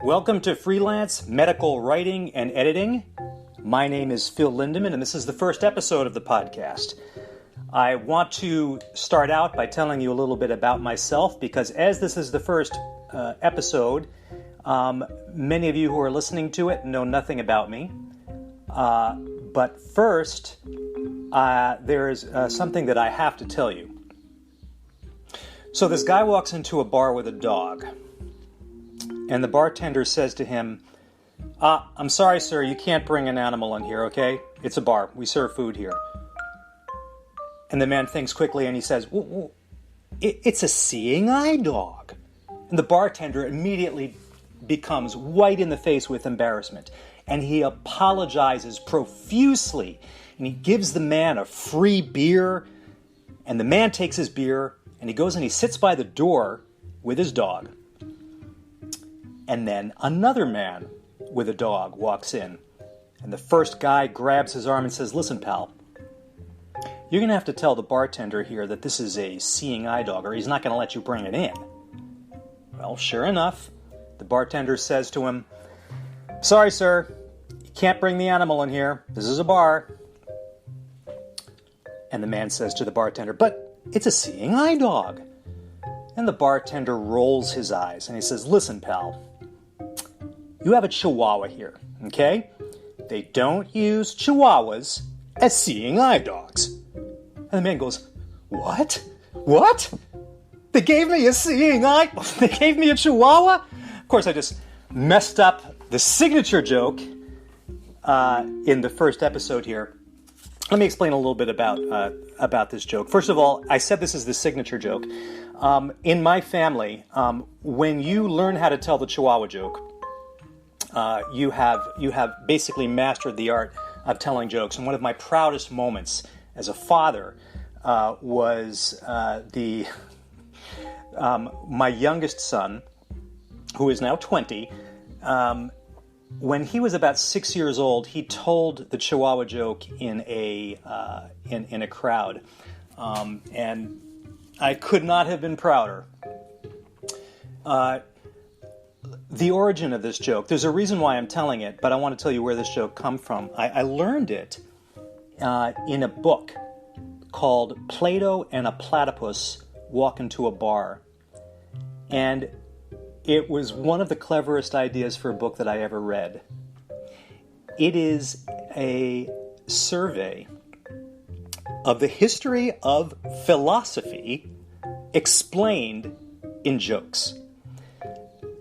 Welcome to Freelance Medical Writing and Editing. My name is Phil Lindeman, and this is the first episode of the podcast. I want to start out by telling you a little bit about myself, because as this is the first episode, many of you who are listening to it know nothing about me. But first, there is something that I have to tell you. So this guy walks into a bar with a dog. And the bartender says to him, I'm sorry, sir, you can't bring an animal in here, okay? It's a bar. We serve food here. And the man thinks quickly and he says, it's a seeing eye dog. And the bartender immediately becomes white in the face with embarrassment. And he apologizes profusely. And he gives the man a free beer. And the man takes his beer and he goes and he sits by the door with his dog. And then another man with a dog walks in. And the first guy grabs his arm and says, listen, pal, you're going to have to tell the bartender here that this is a seeing eye dog, or he's not going to let you bring it in. Well, sure enough, the bartender says to him, sorry, sir, you can't bring the animal in here. This is a bar. And the man says to the bartender, but it's a seeing eye dog. And the bartender rolls his eyes and he says, listen, pal, you have a chihuahua here, okay? They don't use chihuahuas as seeing eye dogs. And the man goes, what? What? They gave me a seeing eye? They gave me a chihuahua? Of course, I just messed up the signature joke in the first episode here. Let me explain a little bit about this joke. First of all, I said this is the signature joke. In my family, when you learn how to tell the chihuahua joke, you have basically mastered the art of telling jokes. And one of my proudest moments as a father was my youngest son, who is now 20. When he was about 6 years old, he told the chihuahua joke in a crowd, and I could not have been prouder. The origin of this joke, there's a reason why I'm telling it, but I want to tell you where this joke come from. I learned it in a book called Plato and a Platypus Walk into a Bar. And it was one of the cleverest ideas for a book that I ever read. It is a survey of the history of philosophy explained in jokes.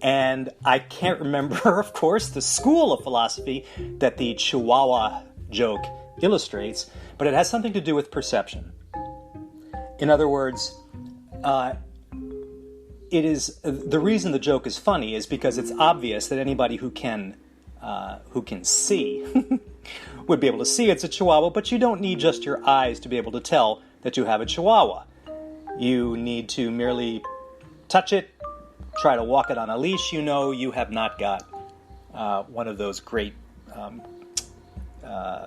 And I can't remember, of course, the school of philosophy that the Chihuahua joke illustrates, but it has something to do with perception. In other words, it is the reason the joke is funny is because it's obvious that anybody who can see would be able to see it's a Chihuahua, but you don't need just your eyes to be able to tell that you have a Chihuahua. You need to merely touch it, try to walk it on a leash. You know you have not got one of those great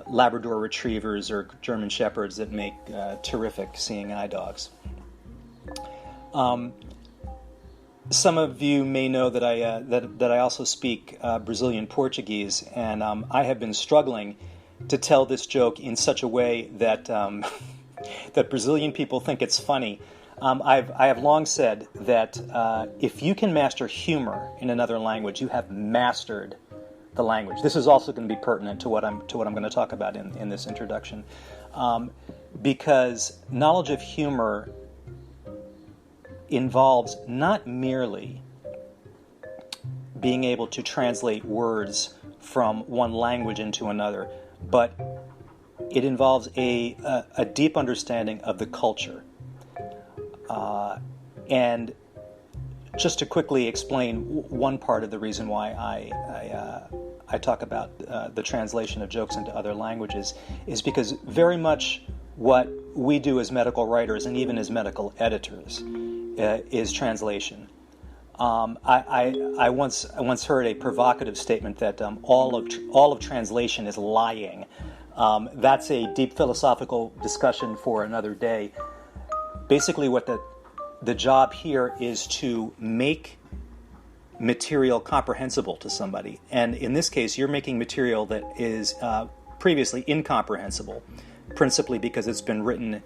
Labrador retrievers or German shepherds that make terrific seeing eye dogs. Some of you may know that I also speak Brazilian Portuguese, and I have been struggling to tell this joke in such a way that that Brazilian people think it's funny. I have long said that if you can master humor in another language, you have mastered the language. This is also going to be pertinent to what I'm going to talk about in this introduction, because knowledge of humor involves not merely being able to translate words from one language into another, but it involves a deep understanding of the culture. And just to quickly explain one part of the reason why I talk about the translation of jokes into other languages is because very much what we do as medical writers and even as medical editors is translation. I once heard a provocative statement that all of translation is lying. That's a deep philosophical discussion for another day. Basically, what the job here is to make material comprehensible to somebody. And in this case, you're making material that is previously incomprehensible, principally because it's been written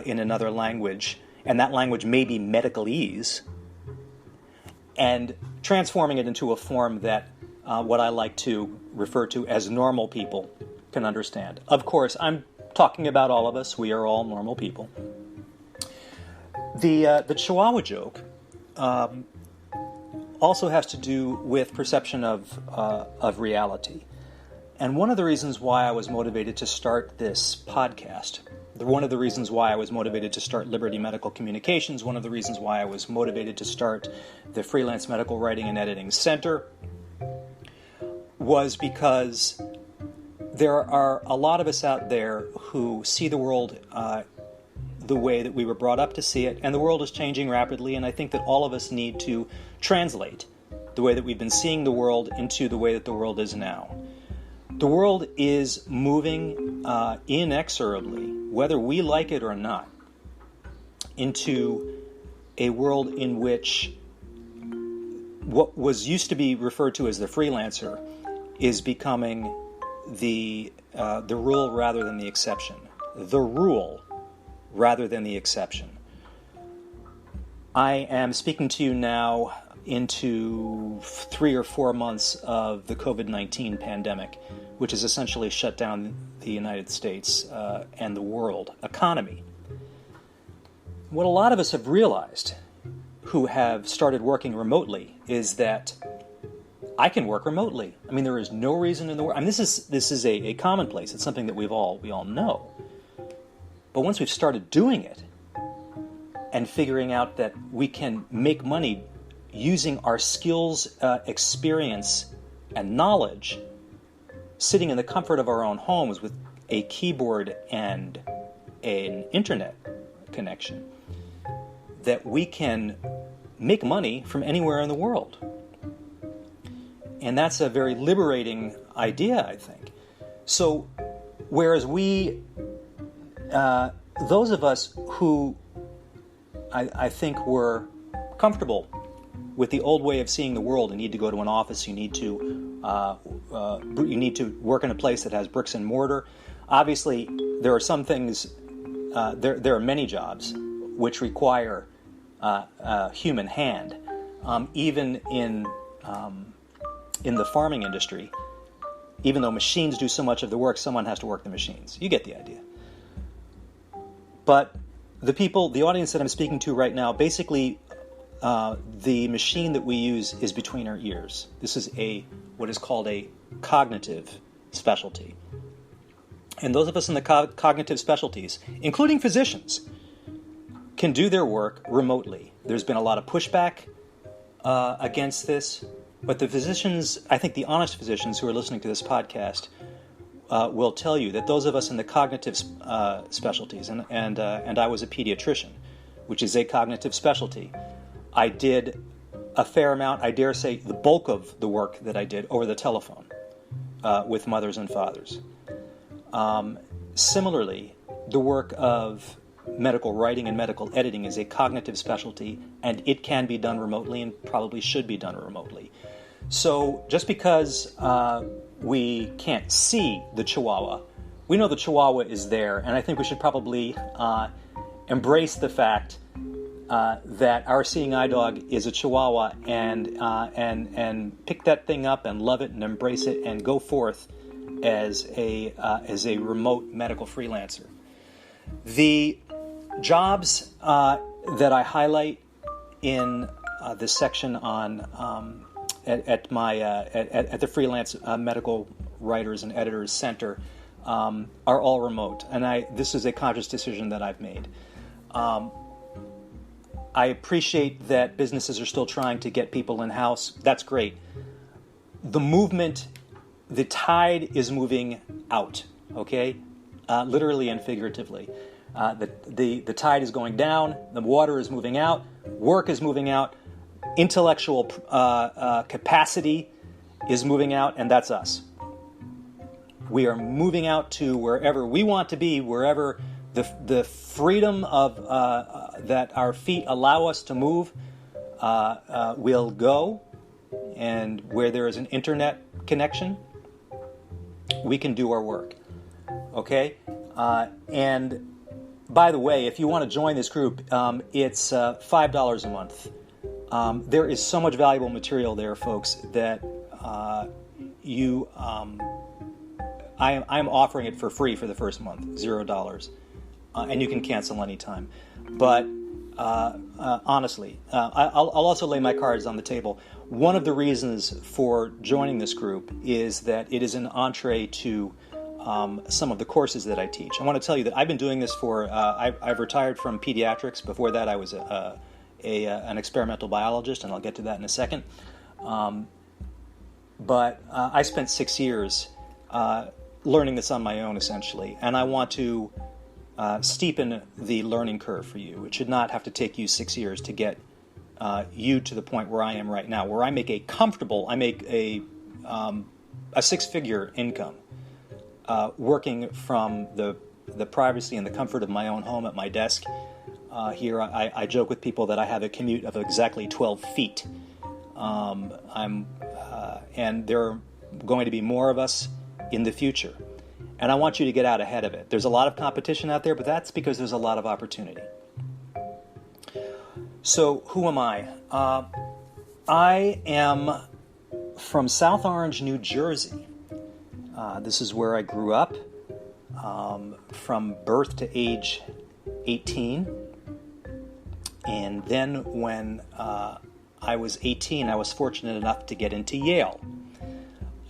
in another language, and that language may be medicalese, and transforming it into a form that what I like to refer to as normal people can understand. Of course, I'm talking about all of us. We are all normal people. The Chihuahua joke also has to do with perception of reality. And one of the reasons why I was motivated to start this podcast, one of the reasons why I was motivated to start Liberty Medical Communications, one of the reasons why I was motivated to start the Freelance Medical Writing and Editing Center, was because there are a lot of us out there who see the world the way that we were brought up to see it, and the world is changing rapidly, and I think that all of us need to translate the way that we've been seeing the world into the way that the world is now. The world is moving inexorably, whether we like it or not, into a world in which what was used to be referred to as the freelancer is becoming the rule rather than the exception. The rule rather than the exception. I am speaking to you now into 3 or 4 months of the COVID-19 pandemic, which has essentially shut down the United States and the world economy. What a lot of us have realized who have started working remotely is that I can work remotely. I mean, there is no reason in the world. I mean, this is a commonplace. It's something that we all know. But once we've started doing it and figuring out that we can make money using our skills, experience, and knowledge, sitting in the comfort of our own homes with a keyboard and an internet connection, that we can make money from anywhere in the world. And that's a very liberating idea, I think. So, whereas those of us who I think were comfortable with the old way of seeing the world and need to go to an office, you need to work in a place that has bricks and mortar. Obviously, there are some things. There are many jobs which require a human hand, even in the farming industry. Even though machines do so much of the work, someone has to work the machines. You get the idea. But the audience that I'm speaking to right now, basically, the machine that we use is between our ears. This is what is called a cognitive specialty. And those of us in the cognitive specialties, including physicians, can do their work remotely. There's been a lot of pushback against this, but the physicians, I think the honest physicians who are listening to this podcast, will tell you that those of us in the cognitive specialties, and I was a pediatrician, which is a cognitive specialty. I did a fair amount, I dare say the bulk of the work that I did over the telephone with mothers and fathers. Similarly, the work of medical writing and medical editing is a cognitive specialty, and it can be done remotely and probably should be done remotely. So just because we can't see the Chihuahua, we know the Chihuahua is there, and I think we should probably embrace the fact that our seeing eye dog is a Chihuahua, and pick that thing up and love it and embrace it and go forth as a remote medical freelancer. The jobs that I highlight in this section on at the Freelance Medical Writers and Editors Center are all remote, and this is a conscious decision that I've made. I appreciate that businesses are still trying to get people in-house. That's great. The movement, the tide is moving out, okay? Literally and figuratively. The tide is going down, the water is moving out, work is moving out, intellectual capacity is moving out, and that's us. We are moving out to wherever we want to be, wherever the freedom of that our feet allow us to move will go, and where there is an internet connection, we can do our work. Okay? And by the way, if you want to join this group, it's $5 a month. There is so much valuable material there, folks, that I'm offering it for free for the first month, $0, and you can cancel anytime. But honestly, I'll also lay my cards on the table. One of the reasons for joining this group is that it is an entree to some of the courses that I teach. I want to tell you that I've been doing this for, I've retired from pediatrics. Before that, I was an experimental biologist, and I'll get to that in a second. But I spent 6 years learning this on my own, essentially, and I want to steepen the learning curve for you. It should not have to take you 6 years to get you to the point where I am right now, where I make a six-figure income working from the privacy and the comfort of my own home at my desk. Here, I joke with people that I have a commute of exactly 12 feet. And there are going to be more of us in the future. And I want you to get out ahead of it. There's a lot of competition out there, but that's because there's a lot of opportunity. So, who am I? I am from South Orange, New Jersey. This is where I grew up from birth to age 18. And then when I was 18, I was fortunate enough to get into Yale.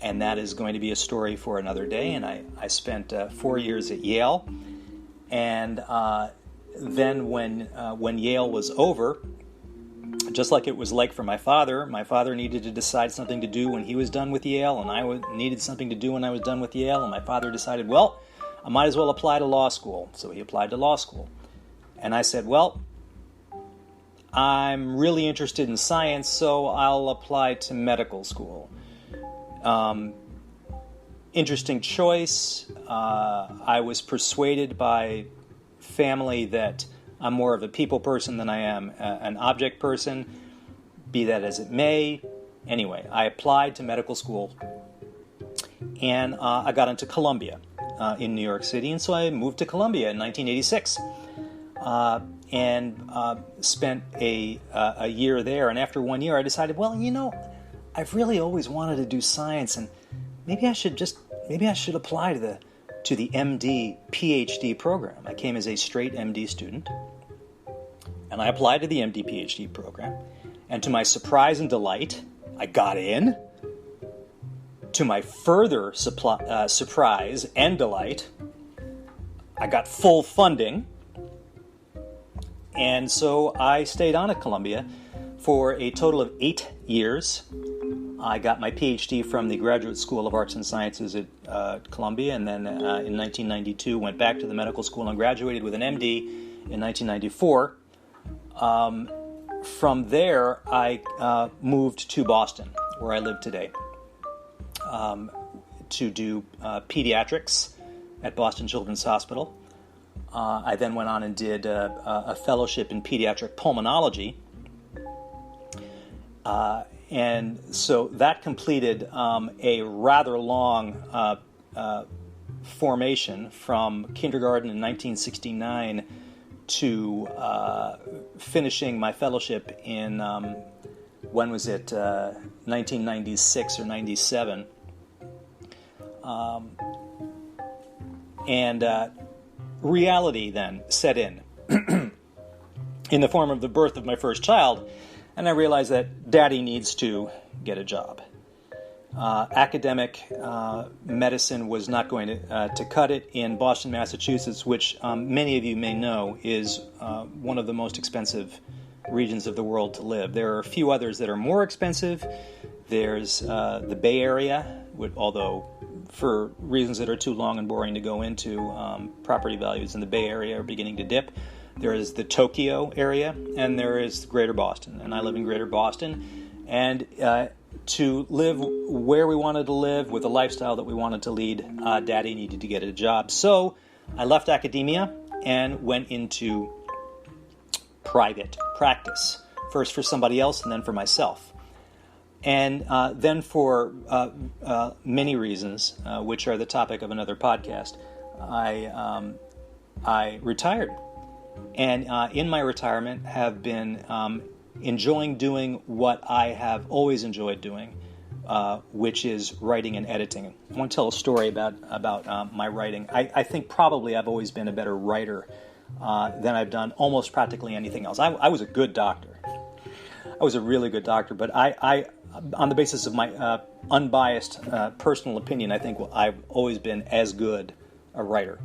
And that is going to be a story for another day. And I spent 4 years at Yale. And then when Yale was over, just like it was like for my father needed to decide something to do when he was done with Yale, and I needed something to do when I was done with Yale, and my father decided, well, I might as well apply to law school. So he applied to law school. And I said, well, I'm really interested in science, so I'll apply to medical school. Interesting choice. I was persuaded by family that I'm more of a people person than I am an object person, be that as it may. Anyway, I applied to medical school, and I got into Columbia in New York City, and so I moved to Columbia in 1986. And spent a year there. And after 1 year, I decided, well, I've really always wanted to do science, and maybe I should apply to the MD PhD program. I came as a straight MD student, and I applied to the MD PhD program. And to my surprise and delight, I got in. To my further surprise and delight, I got full funding. And so I stayed on at Columbia for a total of 8 years. I got my PhD from the Graduate School of Arts and Sciences at Columbia, and then in 1992 went back to the medical school and graduated with an MD in 1994. From there, I moved to Boston, where I live today, to do pediatrics at Boston Children's Hospital. I then went on and did a fellowship in pediatric pulmonology. And so that completed a rather long formation from kindergarten in 1969 to finishing my fellowship in, 1996 or 97. Reality then set in the form of the birth of my first child, and I realized that Daddy needs to get a job. Academic medicine was not going to cut it in Boston, Massachusetts, which many of you may know is one of the most expensive regions of the world to live. There are a few others that are more expensive. There's the Bay Area, although for reasons that are too long and boring to go into, property values in the Bay Area are beginning to dip. There is the Tokyo area, and there is Greater Boston. And I live in Greater Boston. And to live where we wanted to live with the lifestyle that we wanted to lead, Daddy needed to get a job. So I left academia and went into private practice, first for somebody else and then for myself. And then for many reasons, which are the topic of another podcast, I retired. And in my retirement have been enjoying doing what I have always enjoyed doing, which is writing and editing. I want to tell a story about my writing. I think probably I've always been a better writer than I've done almost practically anything else. I was a good doctor. I was a really good doctor, but I on the basis of my unbiased personal opinion, I think I've always been as good a writer.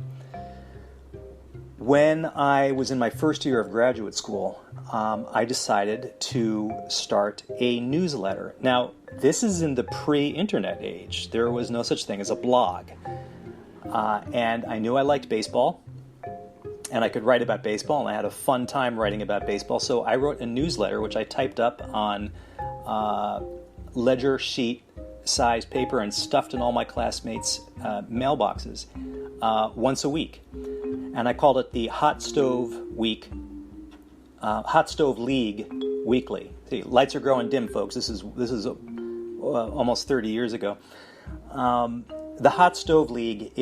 When I was in my first year of graduate school, I decided to start a newsletter. Now, this is in the pre-internet age. There was no such thing as a blog. And I knew I liked baseball, and I could write about baseball, and I had a fun time writing about baseball. So I wrote a newsletter, which I typed up on ledger sheet size paper and stuffed in all my classmates' mailboxes once a week. And I called it the Hot Stove League Weekly. See, lights are growing dim, folks. This is almost 30 years ago. The Hot Stove League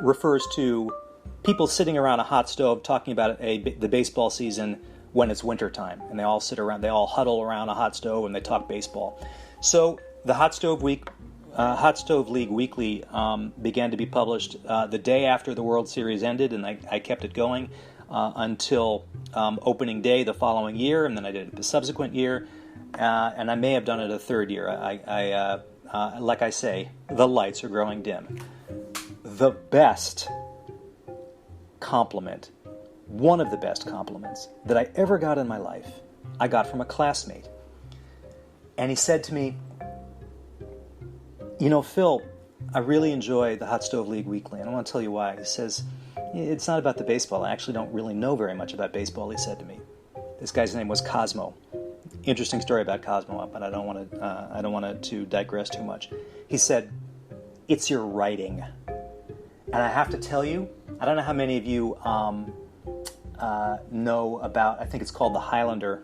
refers to people sitting around a hot stove talking about the baseball season when it's wintertime, and they all huddle around a hot stove and they talk baseball. So the Hot Stove League Weekly began to be published the day after the World Series ended, and I kept it going until opening day the following year, and then I did it the subsequent year, and I may have done it a third year. Like I say, the lights are growing dim. The best compliment, one of the best compliments that I ever got in my life, I got from a classmate. And he said to me, "You know, Phil, I really enjoy the Hot Stove League Weekly, and I want to tell you why." He says, "It's not about the baseball. I actually don't really know very much about baseball," he said to me. This guy's name was Cosmo. Interesting story about Cosmo, but I don't want to digress too much. He said, "It's your writing." And I have to tell you, I don't know how many of you know about, I think it's called The Highlander.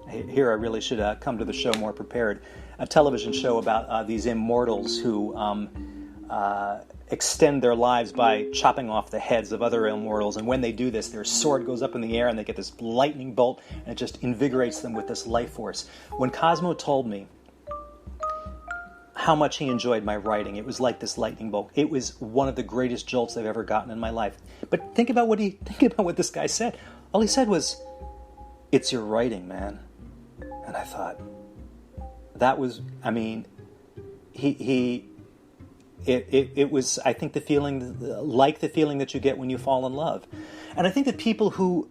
Here I really should come to the show more prepared. A television show about these immortals who extend their lives by chopping off the heads of other immortals. And when they do this, their sword goes up in the air and they get this lightning bolt, and it just invigorates them with this life force. When Cosmo told me how much he enjoyed my writing, it was like this lightning bolt. It was one of the greatest jolts I've ever gotten in my life. But think about what this guy said. All he said was, "It's your writing, man." And I thought, that was, I mean, it was, I think, the feeling that you get when you fall in love. And I think that people who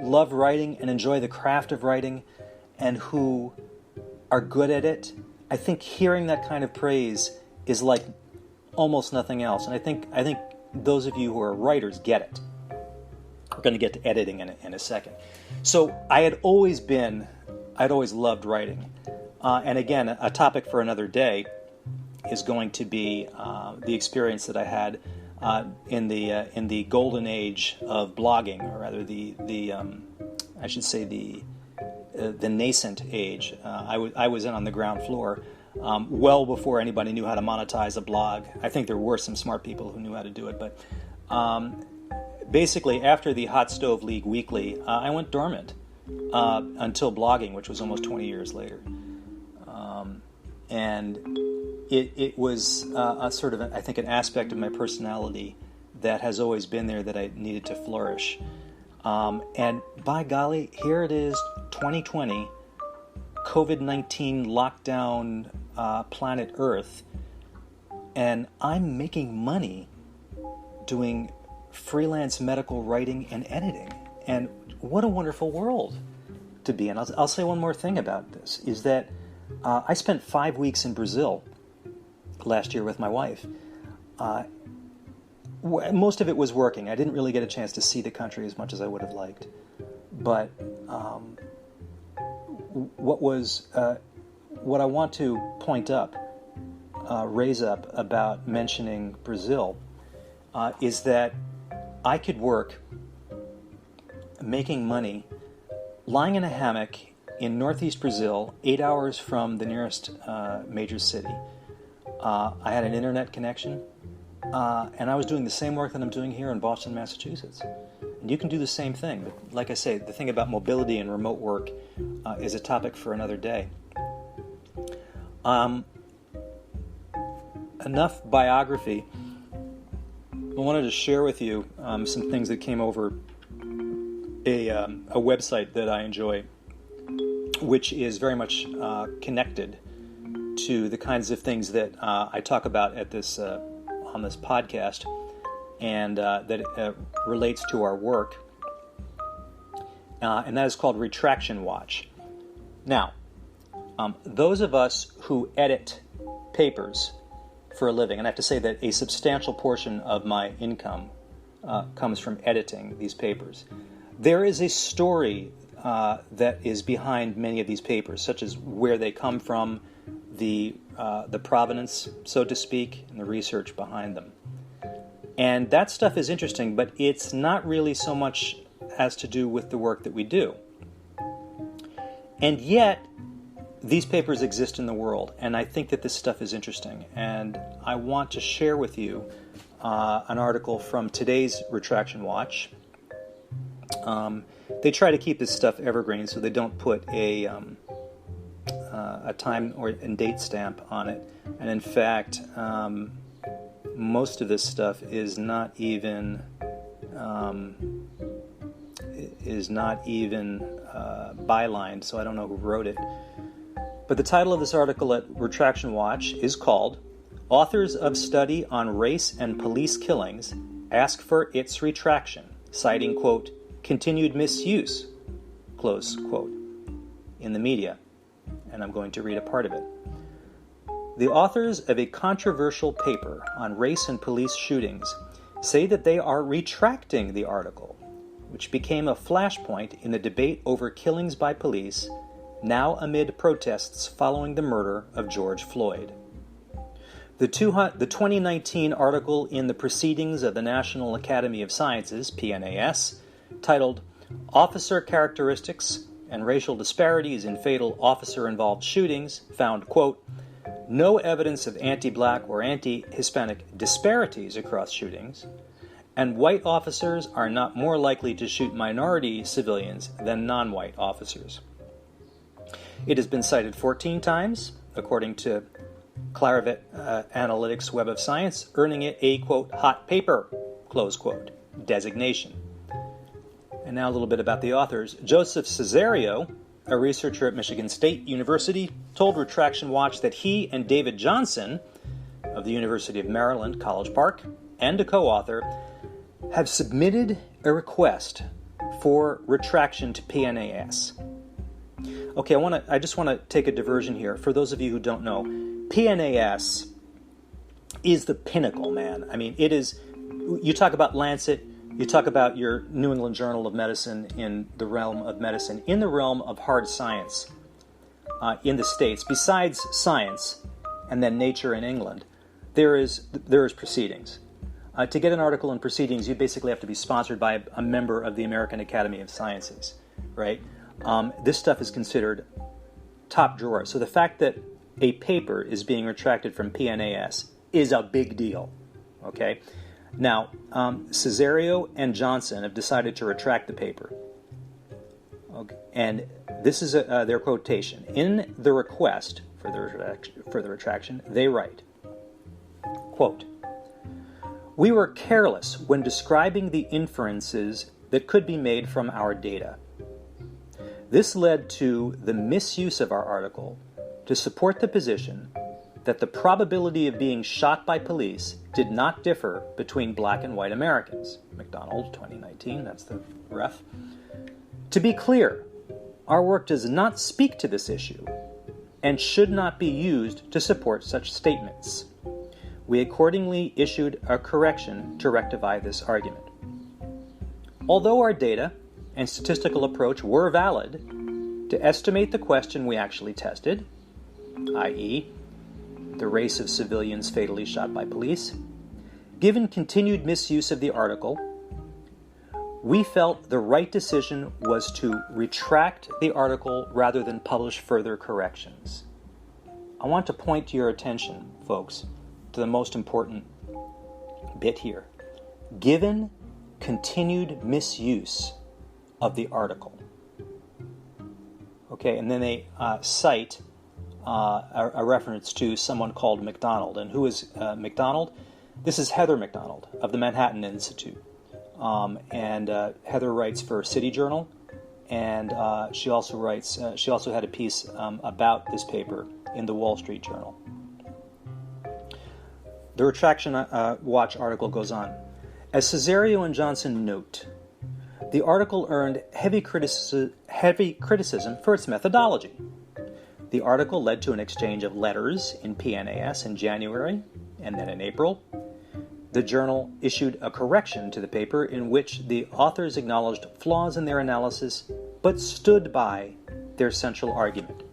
love writing and enjoy the craft of writing and who are good at it, I think hearing that kind of praise is like almost nothing else. And I think those of you who are writers get it. We're going to get to editing in a second. So I'd always loved writing. And again, a topic for another day is going to be the experience that I had in the golden age of blogging, or rather the nascent age. I was in on the ground floor well before anybody knew how to monetize a blog. I think there were some smart people who knew how to do it, but basically after the Hot Stove League Weekly, I went dormant until blogging, which was almost 20 years later. And it was a sort of, I think, an aspect of my personality that has always been there that I needed to flourish. And by golly, here it is, 2020, COVID-19 lockdown planet Earth, and I'm making money doing freelance medical writing and editing. And what a wonderful world to be in. I'll say one more thing about this, is that I spent 5 weeks in Brazil last year with my wife. Most of it was working. I didn't really get a chance to see the country as much as I would have liked. But what I want to raise up about mentioning Brazil is that I could work making money lying in a hammock in northeast Brazil, 8 hours from the nearest major city. I had an internet connection, and I was doing the same work that I'm doing here in Boston, Massachusetts. And you can do the same thing. But like I say, the thing about mobility and remote work is a topic for another day. Enough biography. I wanted to share with you some things that came over a website that I enjoy, which is very much connected to the kinds of things that I talk about at this on this podcast, and that relates to our work, and that is called Retraction Watch. Now, those of us who edit papers for a living, and I have to say that a substantial portion of my income comes from editing these papers. There is a story that is behind many of these papers, such as where they come from, the provenance, so to speak, and the research behind them. And that stuff is interesting, but it's not really so much has to do with the work that we do. And yet, these papers exist in the world, and I think that this stuff is interesting. And I want to share with you an article from today's Retraction Watch. They try to keep this stuff evergreen, so they don't put a time or a date stamp on it. And in fact, most of this stuff is not even bylined, so I don't know who wrote it. But the title of this article at Retraction Watch is called "Authors of Study on Race and Police Killings Ask for Its Retraction," citing, quote, "continued misuse," close quote, in the media. And I'm going to read a part of it. The authors of a controversial paper on race and police shootings say that they are retracting the article, which became a flashpoint in the debate over killings by police, now amid protests following the murder of George Floyd. The 2019 article in the Proceedings of the National Academy of Sciences, PNAS, titled "Officer Characteristics and Racial Disparities in Fatal Officer-Involved Shootings," found, quote, "no evidence of anti-black or anti-Hispanic disparities across shootings, and white officers are not more likely to shoot minority civilians than non-white officers." It has been cited 14 times, according to Clarivet Analytics Web of Science, earning it a, quote, "hot paper," close quote, designation. And now a little bit about the authors. Joseph Cesario, a researcher at Michigan State University, told Retraction Watch that he and David Johnson of the University of Maryland, College Park, and a co-author, have submitted a request for retraction to PNAS. Okay, I just want to take a diversion here. For those of you who don't know, PNAS is the pinnacle, man. I mean, it is, you talk about Lancet, you talk about your New England Journal of Medicine in the realm of medicine, in the realm of hard science in the States, besides Science and then Nature in England, there is Proceedings. To get an article in Proceedings, you basically have to be sponsored by a member of the American Academy of Sciences, right? This stuff is considered top drawer. So the fact that a paper is being retracted from PNAS is a big deal, okay? Now, Cesario and Johnson have decided to retract the paper. Okay. And this is their quotation. In the request for the retraction, they write, quote, "We were careless when describing the inferences that could be made from our data. This led to the misuse of our article to support the position that the probability of being shot by police did not differ between black and white Americans." McDonald, 2019, that's the ref. "To be clear, our work does not speak to this issue and should not be used to support such statements. We accordingly issued a correction to rectify this argument. Although our data and statistical approach were valid to estimate the question we actually tested, i.e., the race of civilians fatally shot by police, given continued misuse of the article, We felt the right decision was to retract the article rather than publish further corrections. I want to point your attention, folks, to the most important bit here. Given continued misuse of the article. Okay, and then they cite a reference to someone called MacDonald. And who is MacDonald? This is Heather MacDonald of the Manhattan Institute. And Heather writes for City Journal, and she also writes. She also had a piece about this paper in the Wall Street Journal. The Retraction Watch article goes on. As Cesario and Johnson note, the article earned heavy criticism for its methodology. The article led to an exchange of letters in PNAS in January and then in April. The journal issued a correction to the paper in which the authors acknowledged flaws in their analysis but stood by their central argument.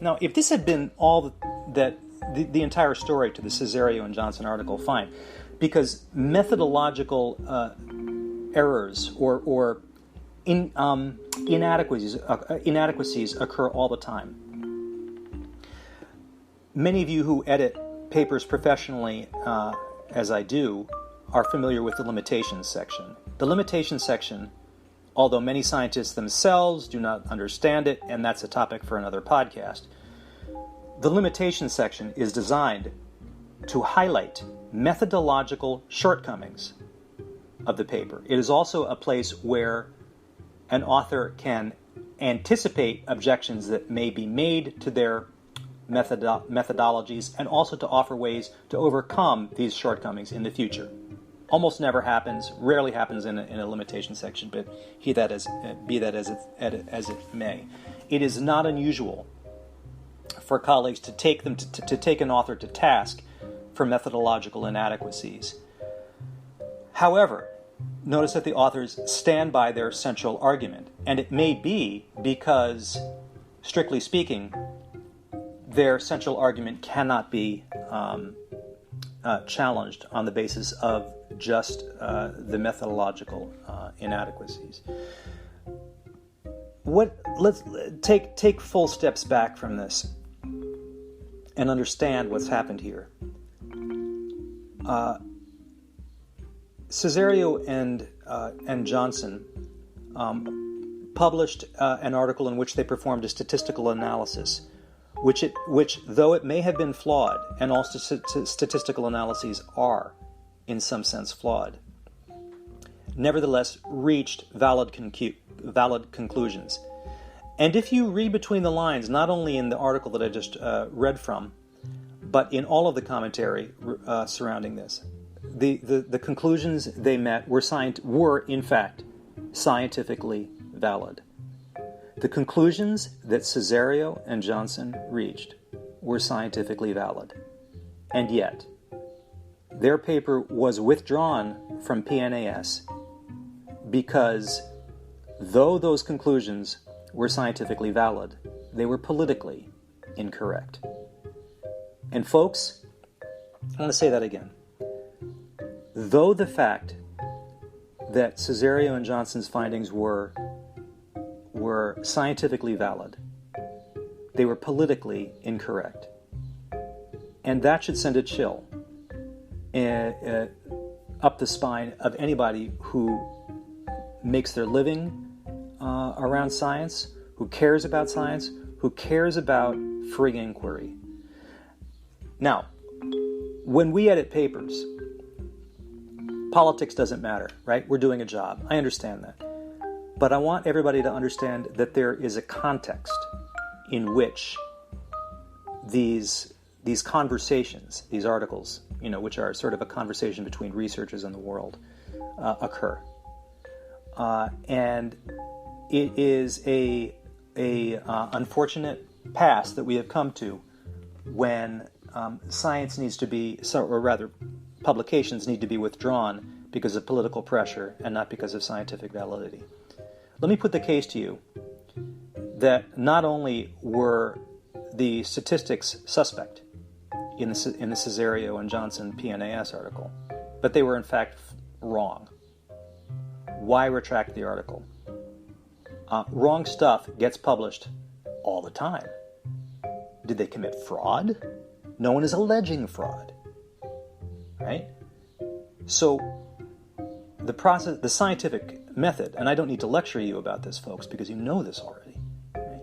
Now, if this had been all that the entire story to the Cesario and Johnson article, fine, because methodological errors or inadequacies occur all the time. Many of you who edit papers professionally, as I do, are familiar with the limitations section. The limitations section, although many scientists themselves do not understand it, and that's a topic for another podcast, the limitations section is designed to highlight methodological shortcomings of the paper. It is also a place where an author can anticipate objections that may be made to their methodologies and also to offer ways to overcome these shortcomings in the future. Almost never happens, rarely happens in a limitation section, but be that as it may. It is not unusual for colleagues to take an author to task for methodological inadequacies. However, notice that the authors stand by their central argument, and it may be because, strictly speaking, their central argument cannot be challenged on the basis of just the methodological inadequacies. Let's take full steps back from this and understand what's happened here. Cesario and Johnson published an article in which they performed a statistical analysis, which though it may have been flawed, and all statistical analyses are, in some sense, flawed, nevertheless reached valid conclusions. And if you read between the lines, not only in the article that I just read from, but in all of the commentary surrounding this, the conclusions they met were in fact scientifically valid. The conclusions that Cesario and Johnson reached were scientifically valid. And yet, their paper was withdrawn from PNAS because, though those conclusions were scientifically valid, they were politically incorrect. And folks, I want to say that again. Though the fact that Cesario and Johnson's findings were scientifically valid, they were politically incorrect. And that should send a chill up the spine of anybody who makes their living around science, who cares about science, who cares about free inquiry. Now, when we edit papers, politics doesn't matter, right? We're doing a job. I understand that. But I want everybody to understand that there is a context in which these conversations, these articles, which are sort of a conversation between researchers and the world, occur. And it is a unfortunate pass that we have come to when science needs to be, or rather, publications need to be withdrawn because of political pressure and not because of scientific validity. Let me put the case to you that not only were the statistics suspect in the Cesario and Johnson PNAS article, but they were in fact wrong. why retract the article? Wrong stuff gets published all the time. Did they commit fraud? No one is alleging fraud, right? So the process, the scientific method, and I don't need to lecture you about this, folks, because you know this already, right,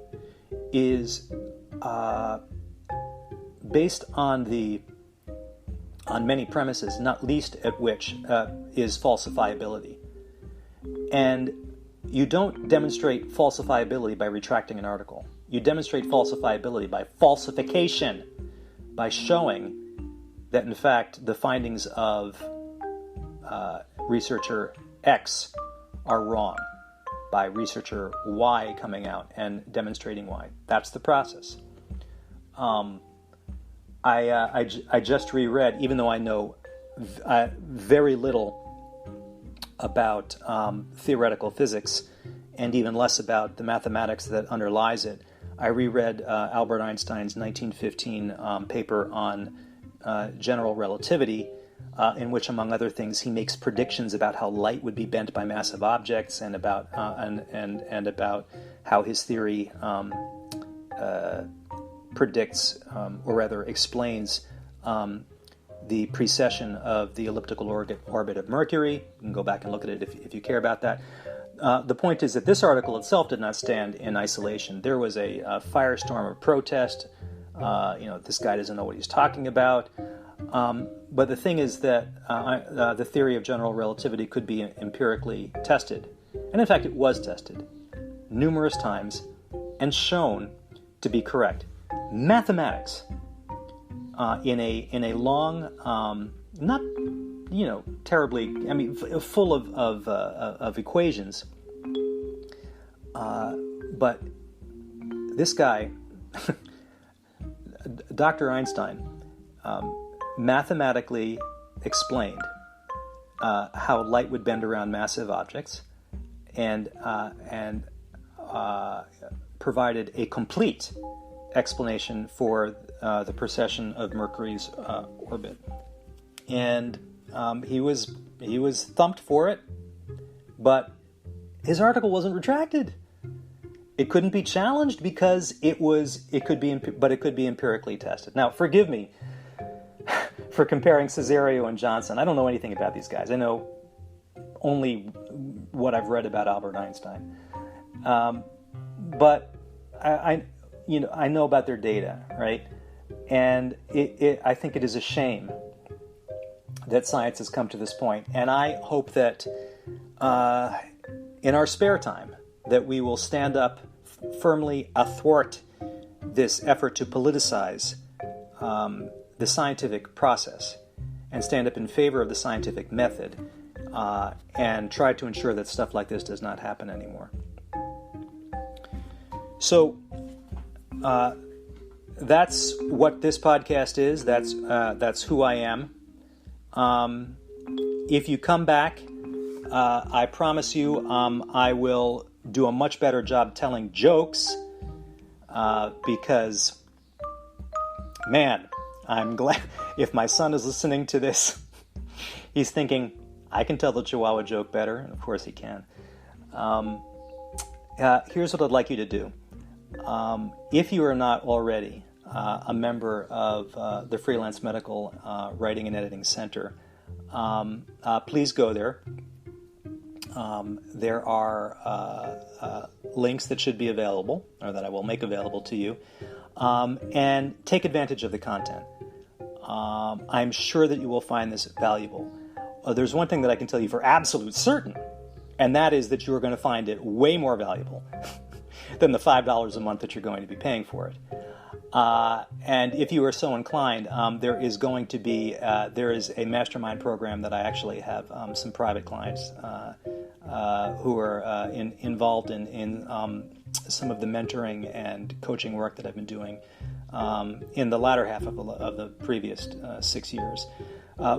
is based on many premises, not least at which is falsifiability. And you don't demonstrate falsifiability by retracting an article. You demonstrate falsifiability by falsification, by showing that, in fact, the findings of researcher X are wrong, by researcher Y coming out and demonstrating why. That's the process. I just reread, even though I know very little about theoretical physics and even less about the mathematics that underlies it, I reread Albert Einstein's 1915 paper on general relativity, in which, among other things, he makes predictions about how light would be bent by massive objects, and about and about how his theory predicts, or rather explains, the precession of the elliptical orbit of Mercury. You can go back and look at it if you care about that. The point is that this article itself did not stand in isolation. There was a firestorm of protest. This guy doesn't know what he's talking about. But the thing is that the theory of general relativity could be empirically tested. And in fact, it was tested numerous times and shown to be correct. Mathematics, in a long, not terribly, full of equations, but this guy, Dr. Einstein, mathematically explained how light would bend around massive objects, and provided a complete explanation for the precession of Mercury's orbit. And he was thumped for it, but his article wasn't retracted. It couldn't be challenged because it could be empirically tested. Now, forgive me for comparing Cesario and Johnson. I don't know anything about these guys. I know only what I've read about Albert Einstein. But I know about their data, right? And I think it is a shame that science has come to this point. And I hope that in our spare time that we will stand up firmly athwart this effort to politicize the scientific process and stand up in favor of the scientific method, and try to ensure that stuff like this does not happen anymore. So that's what this podcast is. That's who I am. If you come back, I promise you I will do a much better job telling jokes, because, man, I'm glad if my son is listening to this, he's thinking, I can tell the Chihuahua joke better, and of course he can. Here's what I'd like you to do. If you are not already a member of the Freelance Medical Writing and Editing Center, please go there. There are links that should be available, or that I will make available to you, and take advantage of the content. I'm sure that you will find this valuable. There's one thing that I can tell you for absolute certain, and that is that you are going to find it way more valuable than the $5 a month that you're going to be paying for it. And if you are so inclined, there is a mastermind program that I actually have some private clients who are involved in some of the mentoring and coaching work that I've been doing in the latter half of the previous 6 years,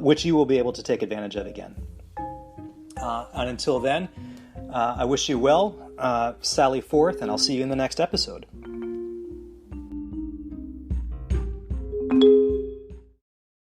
which you will be able to take advantage of again. And until then, I wish you well, sally forth, and I'll see you in the next episode.